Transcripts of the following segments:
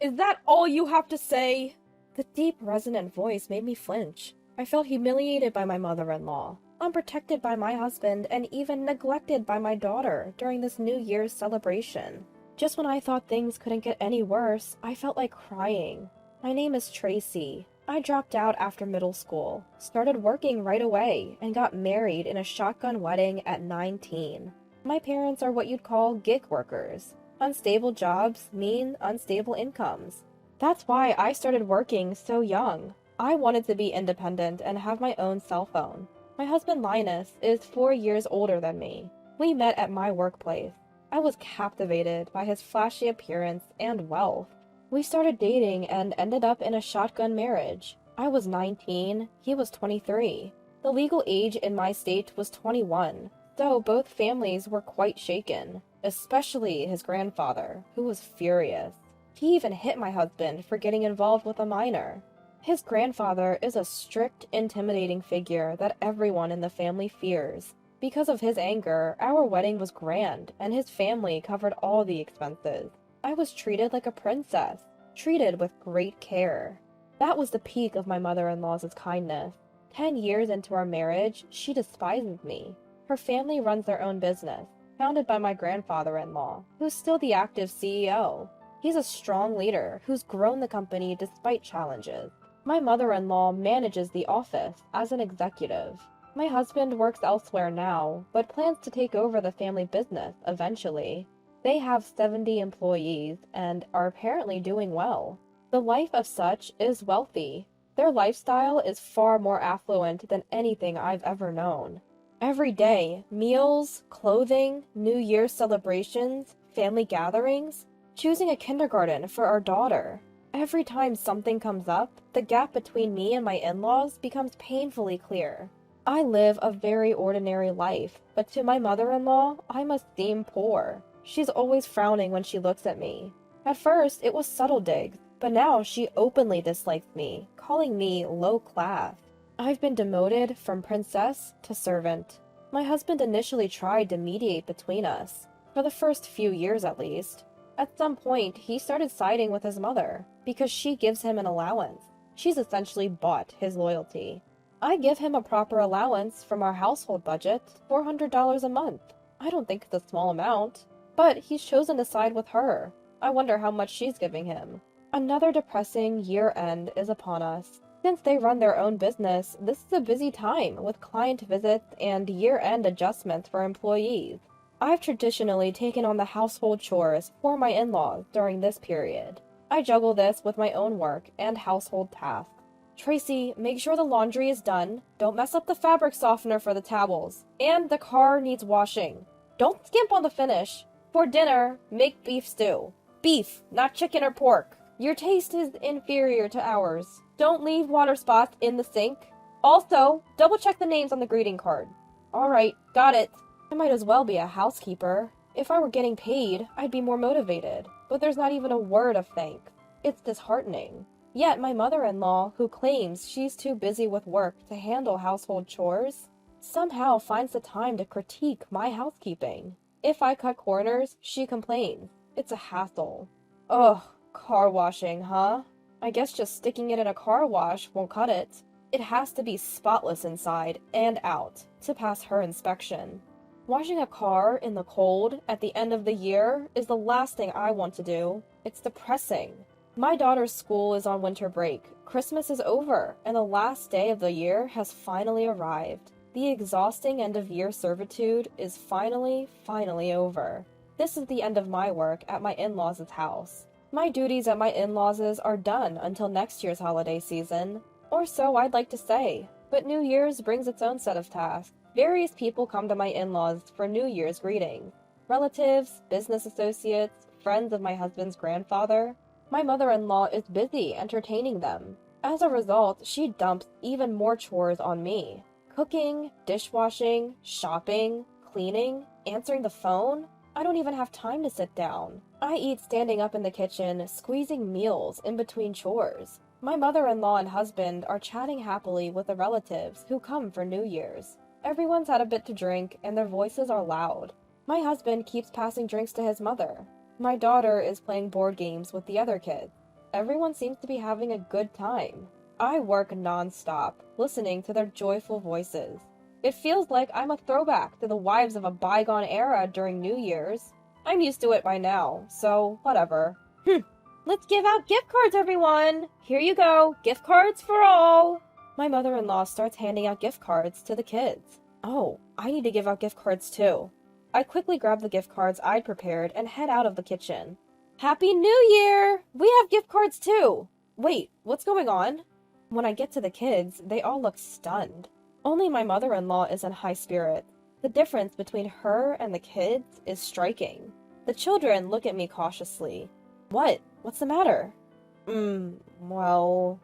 Is that all you have to say? The deep, resonant voice made me flinch. I felt humiliated by my mother-in-law, unprotected by my husband, and even neglected by my daughter during this New Year's celebration. Just when I thought things couldn't get any worse, I felt like crying. My name is Tracy. I dropped out after middle school, started working right away, and got married in a shotgun wedding at 19. My parents are what you'd call gig workers. Unstable jobs mean unstable incomes. That's why I started working so young. I wanted to be independent and have my own cell phone. My husband Linus is 4 years older than me. We met at my workplace. I was captivated by his flashy appearance and wealth. We started dating and ended up in a shotgun marriage. I was 19, he was 23. The legal age in my state was 21, so both families were quite shaken, especially his grandfather, who was furious. He even hit my husband for getting involved with a minor. His grandfather is a strict, intimidating figure that everyone in the family fears. Because of his anger, our wedding was grand, and his family covered all the expenses. I was treated like a princess, treated with great care. That was the peak of my mother-in-law's kindness. 10 years into our marriage, she despises me. Her family runs their own business, founded by my grandfather-in-law, who's still the active CEO. He's a strong leader who's grown the company despite challenges. My mother-in-law manages the office as an executive. My husband works elsewhere now, but plans to take over the family business eventually. They have 70 employees and are apparently doing well. The life of such is wealthy. Their lifestyle is far more affluent than anything I've ever known. Every day, meals, clothing, New Year's celebrations, family gatherings, choosing a kindergarten for our daughter. Every time something comes up, the gap between me and my in-laws becomes painfully clear. I live a very ordinary life, but to my mother-in-law, I must seem poor. She's always frowning when she looks at me. At first, it was subtle digs, but now she openly dislikes me, calling me low class. I've been demoted from princess to servant. My husband initially tried to mediate between us, for the first few years at least. At some point, he started siding with his mother, because she gives him an allowance. She's essentially bought his loyalty. I give him a proper allowance from our household budget, $400 a month. I don't think it's a small amount, but he's chosen to side with her. I wonder how much she's giving him. Another depressing year-end is upon us. Since they run their own business, this is a busy time with client visits and year-end adjustments for employees. I've traditionally taken on the household chores for my in-laws during this period. I juggle this with my own work and household tasks. Tracy, make sure the laundry is done. Don't mess up the fabric softener for the towels. And the car needs washing. Don't skimp on the finish. For dinner, make beef stew. Beef, not chicken or pork. Your taste is inferior to ours. Don't leave water spots in the sink. Also, double check the names on the greeting card. Alright, got it. I might as well be a housekeeper. If I were getting paid, I'd be more motivated. But there's not even a word of thanks. It's disheartening. Yet my mother-in-law, who claims she's too busy with work to handle household chores, somehow finds the time to critique my housekeeping. If I cut corners, she complains. It's a hassle. Ugh, car washing, huh? I guess just sticking it in a car wash won't cut it. It has to be spotless inside and out to pass her inspection. Washing a car in the cold at the end of the year is the last thing I want to do. It's depressing. My daughter's school is on winter break. Christmas is over, and the last day of the year has finally arrived. The exhausting end-of-year servitude is finally over. This is the end of my work at my in-laws' house. My duties at my in-laws' are done until next year's holiday season. Or so I'd like to say. But New Year's brings its own set of tasks. Various people come to my in-laws for New Year's greetings. Relatives, business associates, friends of my husband's grandfather. My mother-in-law is busy entertaining them. As a result, she dumps even more chores on me. Cooking, dishwashing, shopping, cleaning, answering the phone. I don't even have time to sit down. I eat standing up in the kitchen, squeezing meals in between chores. My mother-in-law and husband are chatting happily with the relatives who come for New Year's. Everyone's had a bit to drink, and their voices are loud. My husband keeps passing drinks to his mother. My daughter is playing board games with the other kids. everyone seems to be having a good time. I work non-stop, listening to their joyful voices. It feels like I'm a throwback to the wives of a bygone era during New Year's. I'm used to it by now, so whatever. Let's give out gift cards, everyone! Here you go, gift cards for all! My mother-in-law starts handing out gift cards to the kids. Oh, I need to give out gift cards too. I quickly grab the gift cards I'd prepared and head out of the kitchen. Happy New Year! We have gift cards too! Wait, what's going on? When I get to the kids, they all look stunned. Only my mother-in-law is in high spirits. The difference between her and the kids is striking. The children look at me cautiously. What? What's the matter? Well...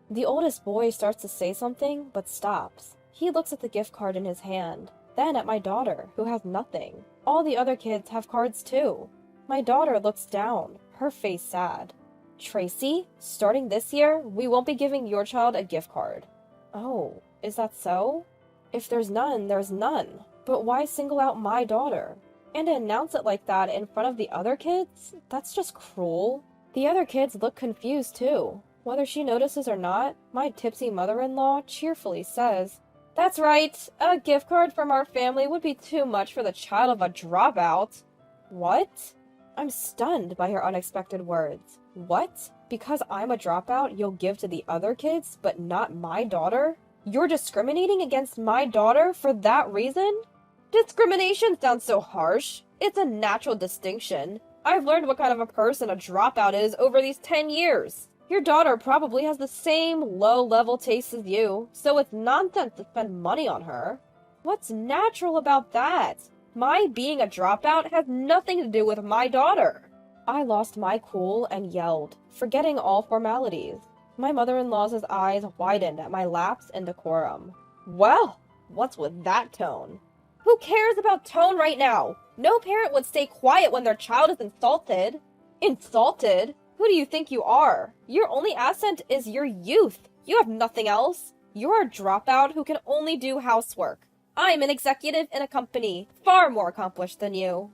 The oldest boy starts to say something, but stops. He looks at the gift card in his hand, then at my daughter, who has nothing. All the other kids have cards too. My daughter looks down, her face sad. Tracy, starting this year, we won't be giving your child a gift card. Oh, is that so? If there's none, there's none. But why single out my daughter? And to announce it like that in front of the other kids? That's just cruel. The other kids look confused too. Whether she notices or not, my tipsy mother-in-law cheerfully says, "That's right, a gift card from our family would be too much for the child of a dropout." What? I'm stunned by her unexpected words. What? Because I'm a dropout, you'll give to the other kids, but not my daughter? You're discriminating against my daughter for that reason? Discrimination sounds so harsh. It's a natural distinction. I've learned what kind of a person a dropout is over these 10 years. Your daughter probably has the same low-level tastes as you, so it's nonsense to spend money on her. What's natural about that? My being a dropout has nothing to do with my daughter. I lost my cool and yelled, forgetting all formalities. My mother-in-law's eyes widened at my lapse in decorum. Well, what's with that tone? Who cares about tone right now? No parent would stay quiet when their child is insulted. Insulted? Who do you think you are? Your only asset is your youth. You have nothing else. You're a dropout who can only do housework. I'm an executive in a company, far more accomplished than you.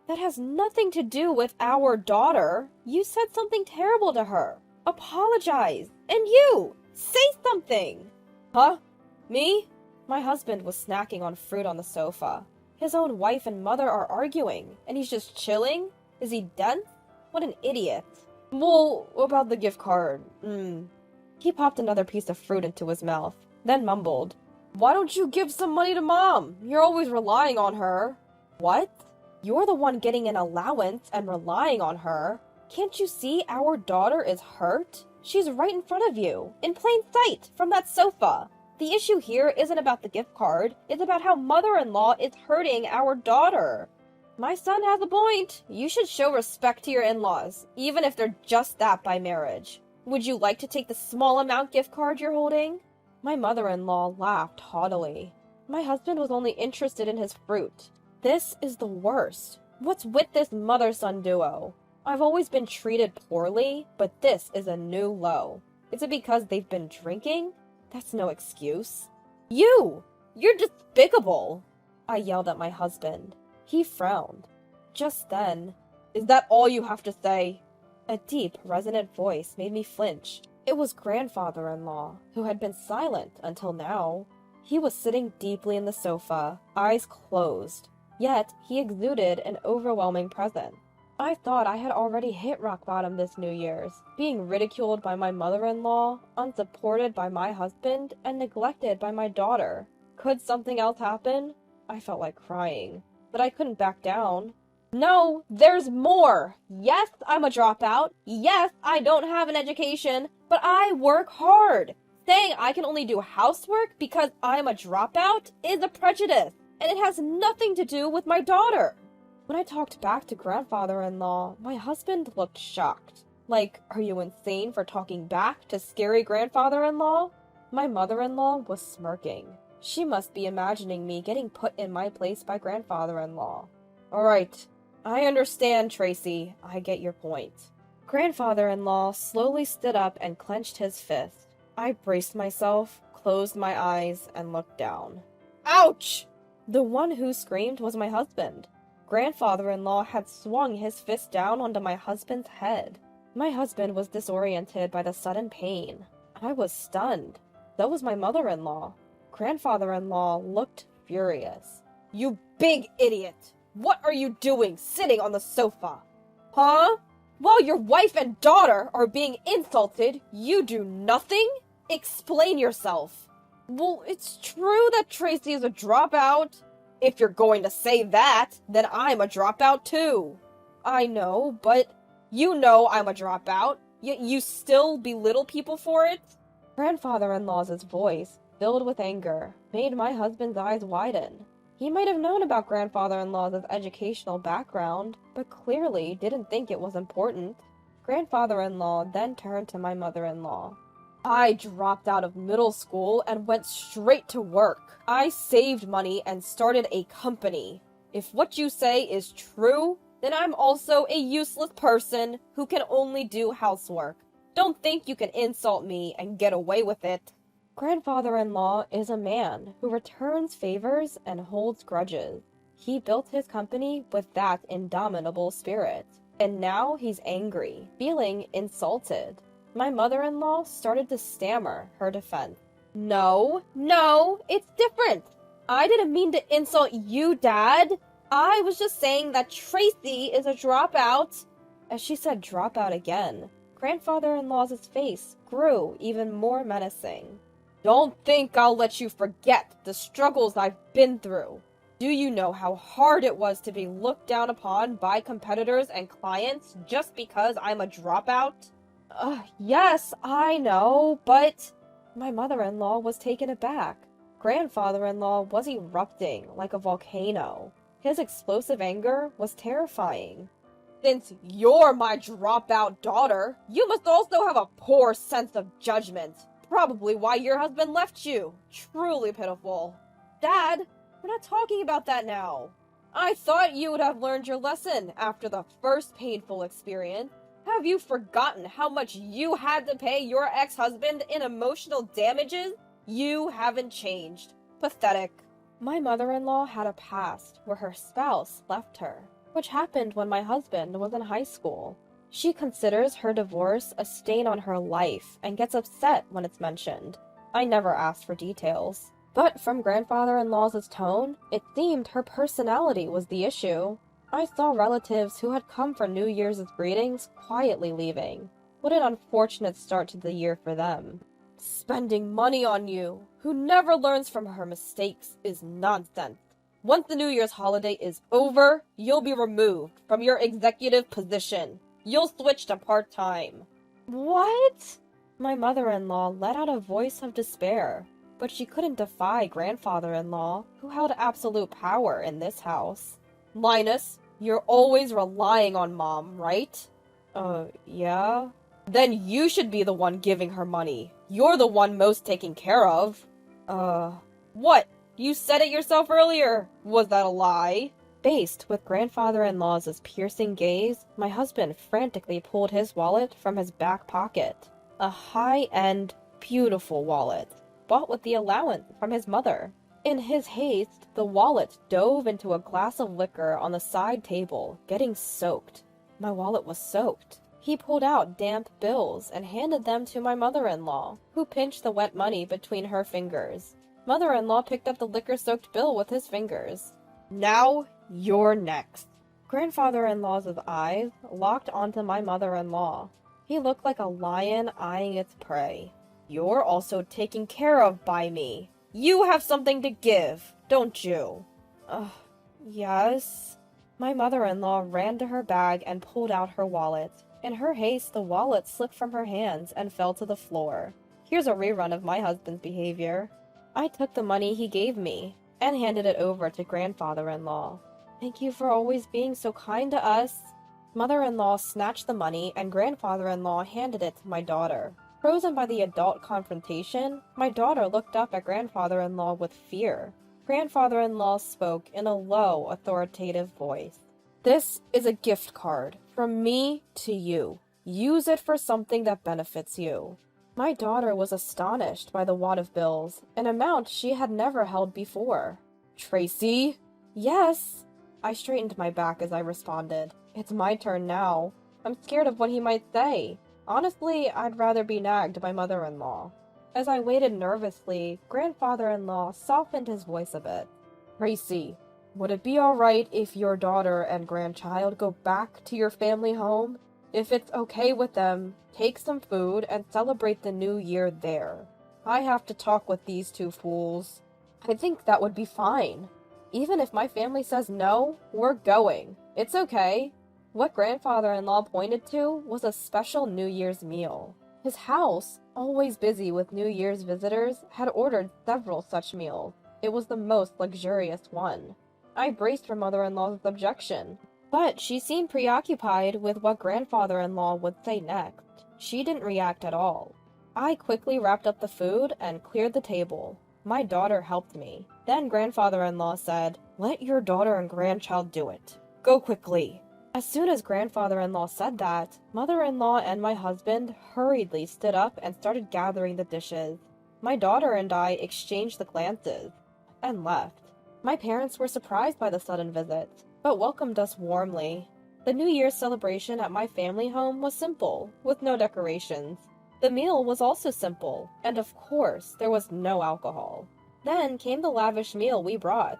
That has nothing to do with our daughter. You said something terrible to her. Apologize. And you! Say something! Huh? Me? My husband was snacking on fruit on the sofa. His own wife and mother are arguing, and he's just chilling? Is he dense? What an idiot. Well, about the gift card, He popped another piece of fruit into his mouth, then mumbled, "Why don't you give some money to Mom? You're always relying on her." What? You're the one getting an allowance and relying on her. Can't you see our daughter is hurt? She's right in front of you, in plain sight, from that sofa. The issue here isn't about the gift card, it's about how mother-in-law is hurting our daughter. My son has a point. You should show respect to your in-laws, even if they're just that by marriage. Would you like to take the small amount gift card you're holding? My mother-in-law laughed haughtily. My husband was only interested in his fruit. This is the worst. What's with this mother-son duo? I've always been treated poorly, but this is a new low. Is it because they've been drinking? That's no excuse. You! You're despicable! I yelled at my husband. He frowned. Just then, "Is that all you have to say?" A deep, resonant voice made me flinch. It was grandfather-in-law, who had been silent until now. He was sitting deeply in the sofa, eyes closed, yet he exuded an overwhelming presence. I thought I had already hit rock bottom this New Year's, being ridiculed by my mother-in-law, unsupported by my husband, and neglected by my daughter. Could something else happen? I felt like crying, but I couldn't back down. No, there's more! Yes, I'm a dropout. Yes, I don't have an education, but I work hard. Saying I can only do housework because I'm a dropout is a prejudice, and it has nothing to do with my daughter. When I talked back to grandfather-in-law, my husband looked shocked. Like, are you insane for talking back to scary grandfather-in-law? My mother-in-law was smirking. She must be imagining me getting put in my place by grandfather-in-law. All right, I understand, Tracy. I get your point. Grandfather-in-law slowly stood up and clenched his fist. I braced myself, closed my eyes, and looked down. Ouch! The one who screamed was my husband. Grandfather-in-law had swung his fist down onto my husband's head. My husband was disoriented by the sudden pain. I was stunned. So was my mother-in-law. Grandfather-in-law looked furious. You big idiot! What are you doing sitting on the sofa? Huh? While your wife and daughter are being insulted, you do nothing? Explain yourself. Well, it's true that Tracy is a dropout. If you're going to say that, then I'm a dropout too. I know, but you know I'm a dropout, yet you still belittle people for it? Grandfather-in-law's voice, filled with anger, made my husband's eyes widen. He might have known about grandfather-in-law's educational background, but clearly didn't think it was important. Grandfather-in-law then turned to my mother-in-law. I dropped out of middle school and went straight to work. I saved money and started a company. If what you say is true, then I'm also a useless person who can only do housework. Don't think you can insult me and get away with it. Grandfather-in-law is a man who returns favors and holds grudges. He built his company with that indomitable spirit, and now he's angry, feeling insulted. My mother-in-law started to stammer her defense. No, it's different. I didn't mean to insult you, Dad. I was just saying that Tracy is a dropout. As she said dropout again, grandfather-in-law's face grew even more menacing. Don't think I'll let you forget the struggles I've been through. Do you know how hard it was to be looked down upon by competitors and clients just because I'm a dropout? Yes, I know, but... My mother-in-law was taken aback. Grandfather-in-law was erupting like a volcano. His explosive anger was terrifying. Since you're my dropout daughter, you must also have a poor sense of judgment. Probably why your husband left you. Truly pitiful. Dad, we're not talking about that now. I thought you would have learned your lesson after the first painful experience. Have you forgotten how much you had to pay your ex-husband in emotional damages? You haven't changed. Pathetic. My mother-in-law had a past where her spouse left her, which happened when my husband was in high school. She considers her divorce a stain on her life and gets upset when it's mentioned. I never asked for details. But from grandfather-in-law's tone, it seemed her personality was the issue. I saw relatives who had come for New Year's greetings quietly leaving. What an unfortunate start to the year for them. Spending money on you, who never learns from her mistakes, is nonsense. Once the New Year's holiday is over, you'll be removed from your executive position. You'll switch to part-time. What? My mother-in-law let out a voice of despair, but she couldn't defy grandfather-in-law, who held absolute power in this house. Linus, you're always relying on Mom, right? Yeah? Then you should be the one giving her money. You're the one most taken care of. What? You said it yourself earlier. Was that a lie? Faced with grandfather-in-law's piercing gaze, my husband frantically pulled his wallet from his back pocket. A high-end, beautiful wallet, bought with the allowance from his mother. In his haste, the wallet dove into a glass of liquor on the side table, getting soaked. My wallet was soaked. He pulled out damp bills and handed them to my mother-in-law, who pinched the wet money between her fingers. Mother-in-law picked up the liquor-soaked bill with his fingers. Now, you're next. Grandfather-in-law's eyes locked onto my mother-in-law. He looked like a lion eyeing its prey. You're also taken care of by me. You have something to give, don't you? Yes. My mother-in-law ran to her bag and pulled out her wallet. In her haste, the wallet slipped from her hands and fell to the floor. Here's a rerun of my husband's behavior. I took the money he gave me and handed it over to grandfather-in-law. Thank you for always being so kind to us. Mother-in-law snatched the money and grandfather-in-law handed it to my daughter. Frozen by the adult confrontation, my daughter looked up at grandfather-in-law with fear. Grandfather-in-law spoke in a low, authoritative voice. This is a gift card from me to you. Use it for something that benefits you. My daughter was astonished by the wad of bills, an amount she had never held before. Tracy? Yes. I straightened my back as I responded. It's my turn now. I'm scared of what he might say. Honestly, I'd rather be nagged by mother-in-law. As I waited nervously, grandfather-in-law softened his voice a bit. Tracy, would it be alright if your daughter and grandchild go back to your family home? If it's okay with them, take some food and celebrate the new year there. I have to talk with these two fools. I think that would be fine. Even if my family says no, we're going. It's okay. What grandfather-in-law pointed to was a special New Year's meal. His house, always busy with New Year's visitors, had ordered several such meals. It was the most luxurious one. I braced for mother-in-law's objection, but she seemed preoccupied with what grandfather-in-law would say next. She didn't react at all. I quickly wrapped up the food and cleared the table. My daughter helped me. Then grandfather-in-law said, "Let your daughter and grandchild do it. Go quickly." As soon as grandfather-in-law said that, mother-in-law and my husband hurriedly stood up and started gathering the dishes. My daughter and I exchanged the glances and left. My parents were surprised by the sudden visit, but welcomed us warmly. The New Year's celebration at my family home was simple, with no decorations. The meal was also simple, and of course, there was no alcohol. Then came the lavish meal we brought.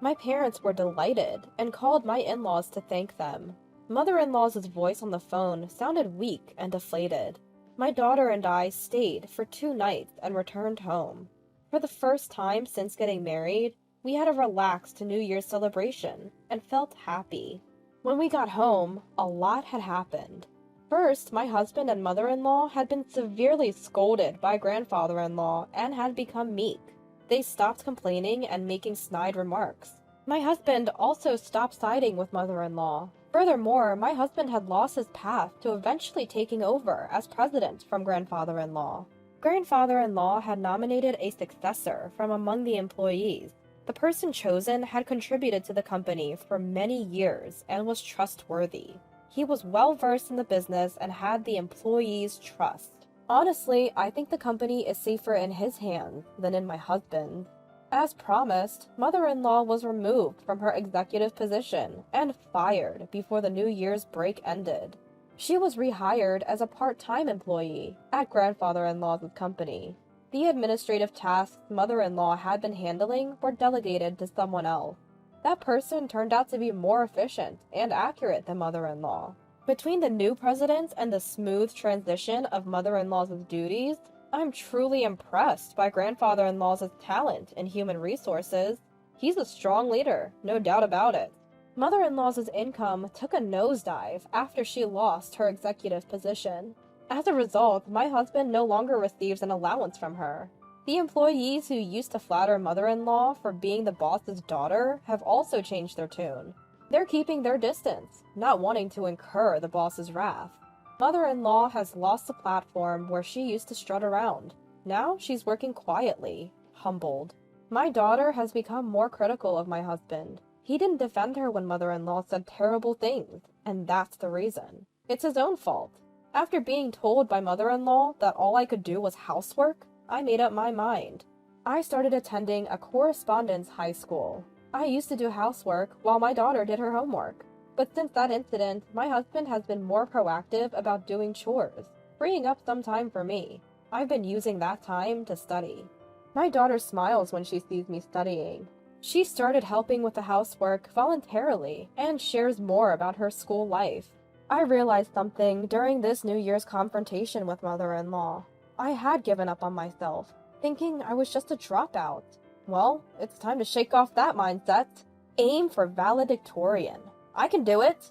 My parents were delighted and called my in-laws to thank them. Mother-in-law's voice on the phone sounded weak and deflated. My daughter and I stayed for 2 nights and returned home. For the first time since getting married, we had a relaxed New Year's celebration and felt happy. When we got home, a lot had happened. First, my husband and mother-in-law had been severely scolded by grandfather-in-law and had become meek. They stopped complaining and making snide remarks. My husband also stopped siding with mother-in-law. Furthermore, my husband had lost his path to eventually taking over as president from grandfather-in-law. Grandfather-in-law had nominated a successor from among the employees. The person chosen had contributed to the company for many years and was trustworthy. He was well-versed in the business and had the employees' trust. Honestly, I think the company is safer in his hands than in my husband's. As promised, mother-in-law was removed from her executive position and fired before the New Year's break ended. She was rehired as a part-time employee at grandfather-in-law's company. The administrative tasks mother-in-law had been handling were delegated to someone else. That person turned out to be more efficient and accurate than mother-in-law. Between the new president and the smooth transition of mother-in-law's duties, I'm truly impressed by grandfather-in-law's talent in human resources. He's a strong leader, no doubt about it. Mother-in-law's income took a nosedive after she lost her executive position. As a result, my husband no longer receives an allowance from her. The employees who used to flatter mother-in-law for being the boss's daughter have also changed their tune. They're keeping their distance, not wanting to incur the boss's wrath. Mother-in-law has lost the platform where she used to strut around. Now she's working quietly, humbled. My daughter has become more critical of my husband. He didn't defend her when mother-in-law said terrible things, and that's the reason. It's his own fault. After being told by mother-in-law that all I could do was housework, I made up my mind. I started attending a correspondence high school. I used to do housework while my daughter did her homework. But since that incident, my husband has been more proactive about doing chores, freeing up some time for me. I've been using that time to study. My daughter smiles when she sees me studying. She started helping with the housework voluntarily and shares more about her school life. I realized something during this New Year's confrontation with mother-in-law. I had given up on myself, thinking I was just a dropout. Well, it's time to shake off that mindset. Aim for valedictorian. I can do it.